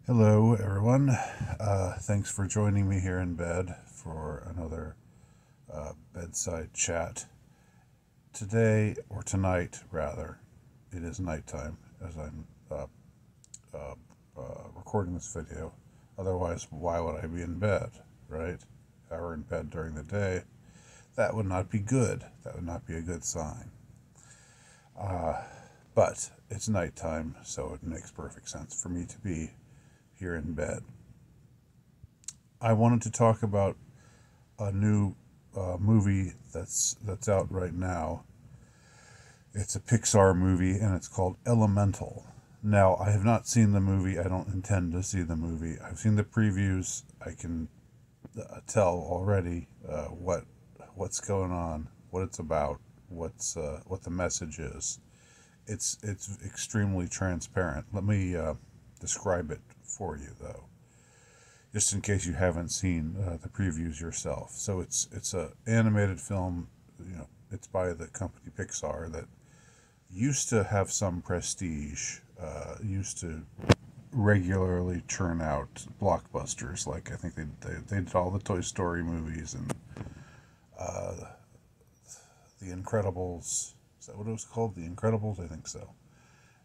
Hello, everyone. Thanks for joining me here in bed for another bedside chat. Today, or tonight, rather, it is nighttime as I'm recording this video. Otherwise, why would I be in bed, right? If I were in bed during the day, that would not be good. That would not be a good sign. But it's nighttime, so it makes perfect sense for me to be here in bed. I wanted to talk about a new movie that's out right now. It's a Pixar movie and it's called Elemental. Now, I have not seen the movie. I don't intend to see the movie. I've seen the previews. I can tell already what's going on, what it's about, what the message is. It's extremely transparent. Let me describe it for you, though, just in case you haven't seen the previews yourself. So it's a animated film. It's by the company Pixar that used to have some prestige. Used to regularly churn out blockbusters. Like I think they did all the Toy Story movies and uh, The Incredibles. Is that what it was called? The Incredibles? I think so.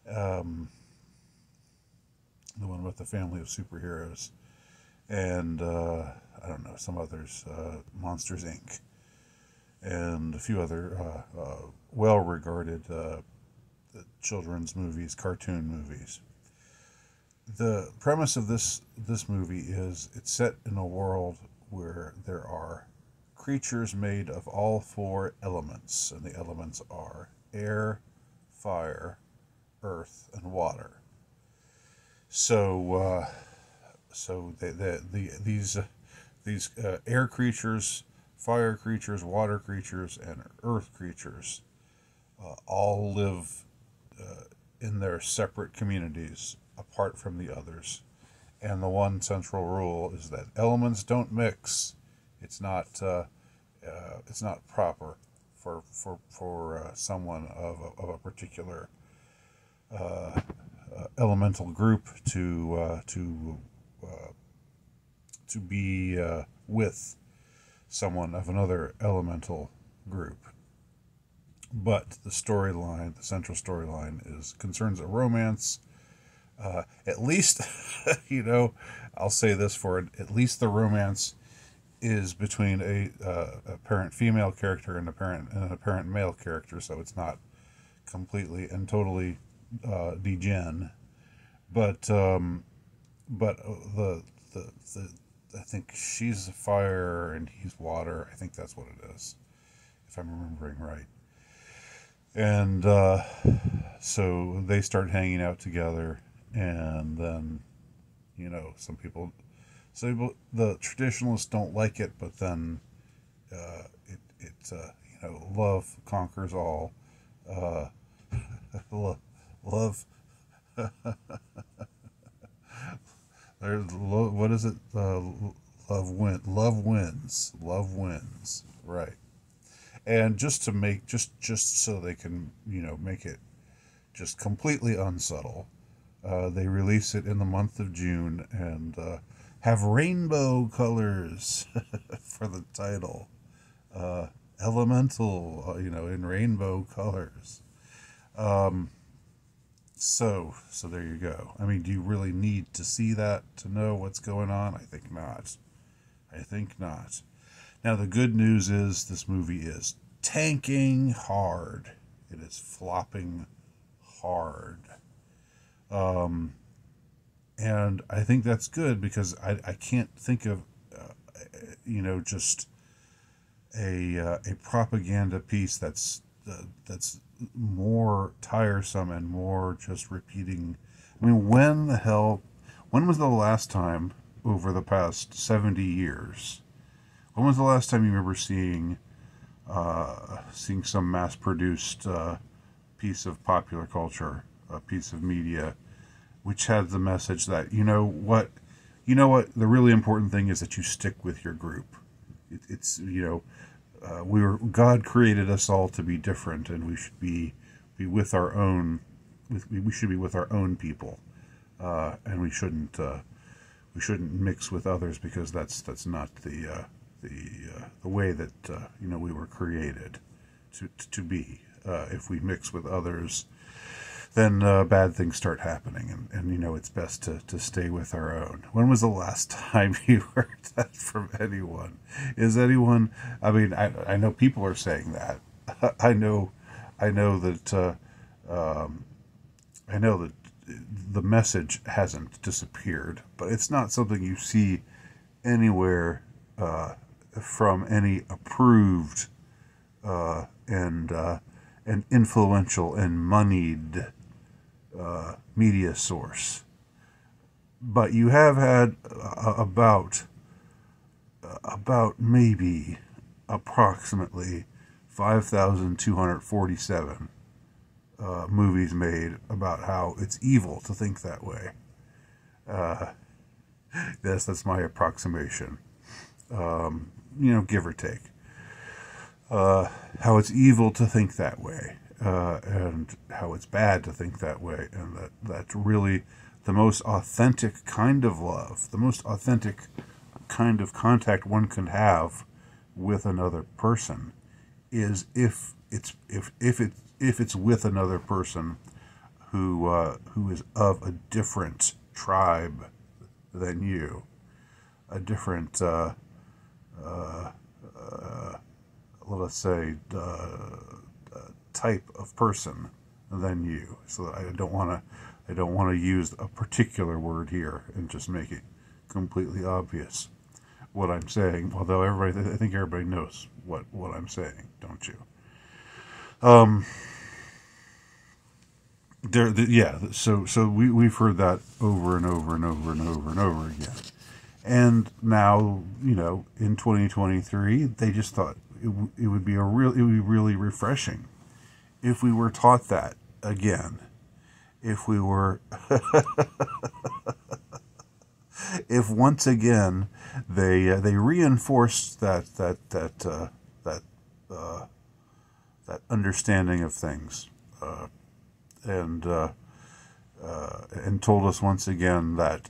Um, the one with the family of superheroes. And I don't know, some others, Monsters Inc., and a few other well regarded children's movies, cartoon movies. The premise of this movie is it's set in a world where there are creatures made of all four elements, and the elements are air, fire, earth, and water. So, these air creatures, fire creatures, water creatures, and earth creatures all live in their separate communities apart from the others. And the one central rule is that elements don't mix. It's not it's not proper for someone of a particular elemental group to be with someone of another elemental group. But the storyline, the central storyline, is concerns a romance. At least, I'll say this for it. At least the romance is between a parent female character and a parent male character, so it's not completely and totally degen. But the I think she's fire and he's water. I think that's what it is, if I'm remembering right. And so they start hanging out together, and then some people, the traditionalists don't like it, but then love conquers all. Uh, love. What is it? Love wins. Love wins. Right. And just to make just so they can make it just completely unsubtle, they release it in the month of June and have rainbow colors for the title. Elemental, in rainbow colors. Um, so there you go. I mean, do you really need to see that to know what's going on? I think not. I think not. Now, the good news is this movie is tanking hard. It is flopping hard. Um, and I think that's good because I can't think of, just a propaganda piece that's more tiresome and more just repeating. I mean, when was the last time over the past 70 years? When was the last time you remember seeing some mass-produced piece of popular culture, a piece of media, which had the message that the really important thing is that you stick with your group. It's God created us all to be different, and we should be with our own. We should be with our own people. and we shouldn't mix with others, because that's not the way that we were created to be. If we mix with others, then bad things start happening, and it's best to stay with our own. When was the last time you heard that from anyone? Is anyone? I mean, I know people are saying that. I know that the message hasn't disappeared, but it's not something you see anywhere from any approved and influential and moneyed media source. But you have had about maybe approximately 5,247 movies made about how it's evil to think that way. That's my approximation. Give or take. How it's evil to think that way, and how it's bad to think that way, and that's really the most authentic kind of love, the most authentic kind of contact one can have with another person, is if it's with another person who is of a different tribe than you, a different let's say type of person than you. So that I don't want to use a particular word here and just make it completely obvious what I'm saying. Although I think everybody knows what I'm saying, don't you? So we've heard that over and over and over and over and over again. And now, in 2023, they just thought it would be really refreshing if we were taught that again. If we were, if once again they reinforced that understanding of things, and told us once again that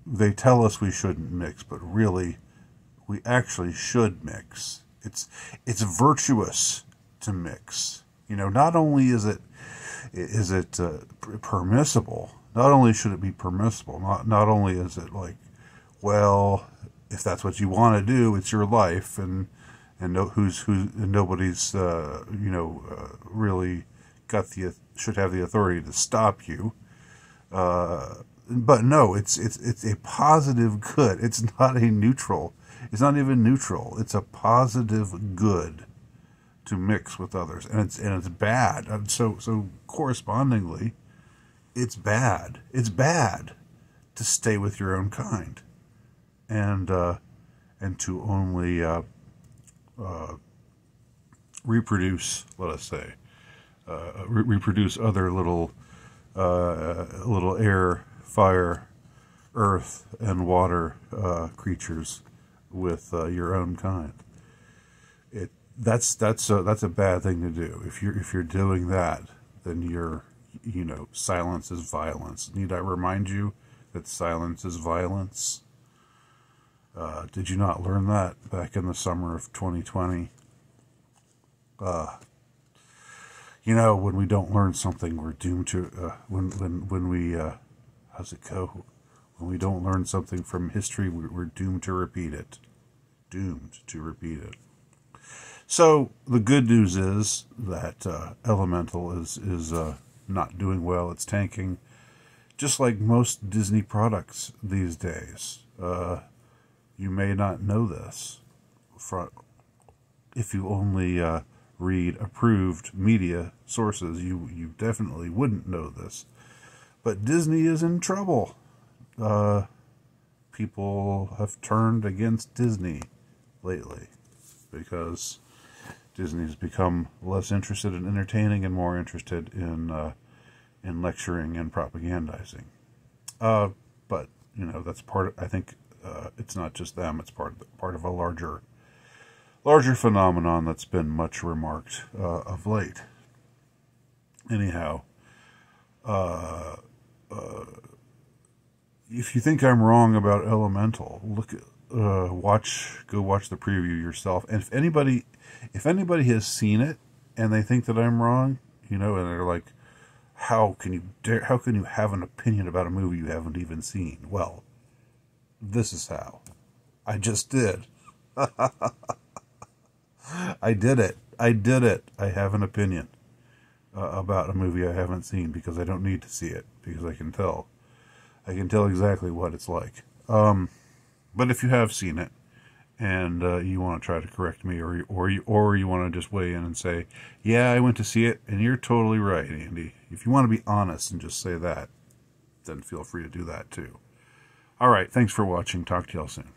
they tell us we shouldn't mix, but really we actually should mix. It's virtuous to mix. Not only is it permissible, not only should it be permissible, not only is it like, well, if that's what you want to do, it's your life, and nobody's really should have the authority to stop you. But no, it's a positive good. It's not a neutral. It's not even neutral. It's a positive good to mix with others, and it's bad. And so correspondingly, it's bad. It's bad to stay with your own kind, and to only reproduce. Let us say, reproduce other little air, fire, earth, and water creatures with your own kind. That's a bad thing to do. If you're doing that, then silence is violence. Need I remind you that silence is violence? Did you not learn that back in the summer of 2020? When we don't learn something, we're doomed to. When we how's it go? When we don't learn something from history, we're doomed to repeat it. Doomed to repeat it. So the good news is that Elemental is not doing well. It's tanking, just like most Disney products these days. You may not know this, if you only read approved media sources. You definitely wouldn't know this. But Disney is in trouble. People have turned against Disney lately because Disney's become less interested in entertaining and more interested in lecturing and propagandizing. But that's part of, I think it's not just them. It's part of a larger phenomenon that's been much remarked of late. Anyhow, if you think I'm wrong about Elemental, go watch the preview yourself. And if anybody has seen it and they think that I'm wrong, and they're like, how can you have an opinion about a movie you haven't even seen? Well, this is how. I just did. I did it. I have an opinion about a movie I haven't seen because I don't need to see it, because I can tell. I can tell exactly what it's like. But if you have seen it and you want to try to correct me, or you want to just weigh in and say, yeah, I went to see it, and you're totally right, Andy. If you want to be honest and just say that, then feel free to do that too. All right, thanks for watching. Talk to y'all soon.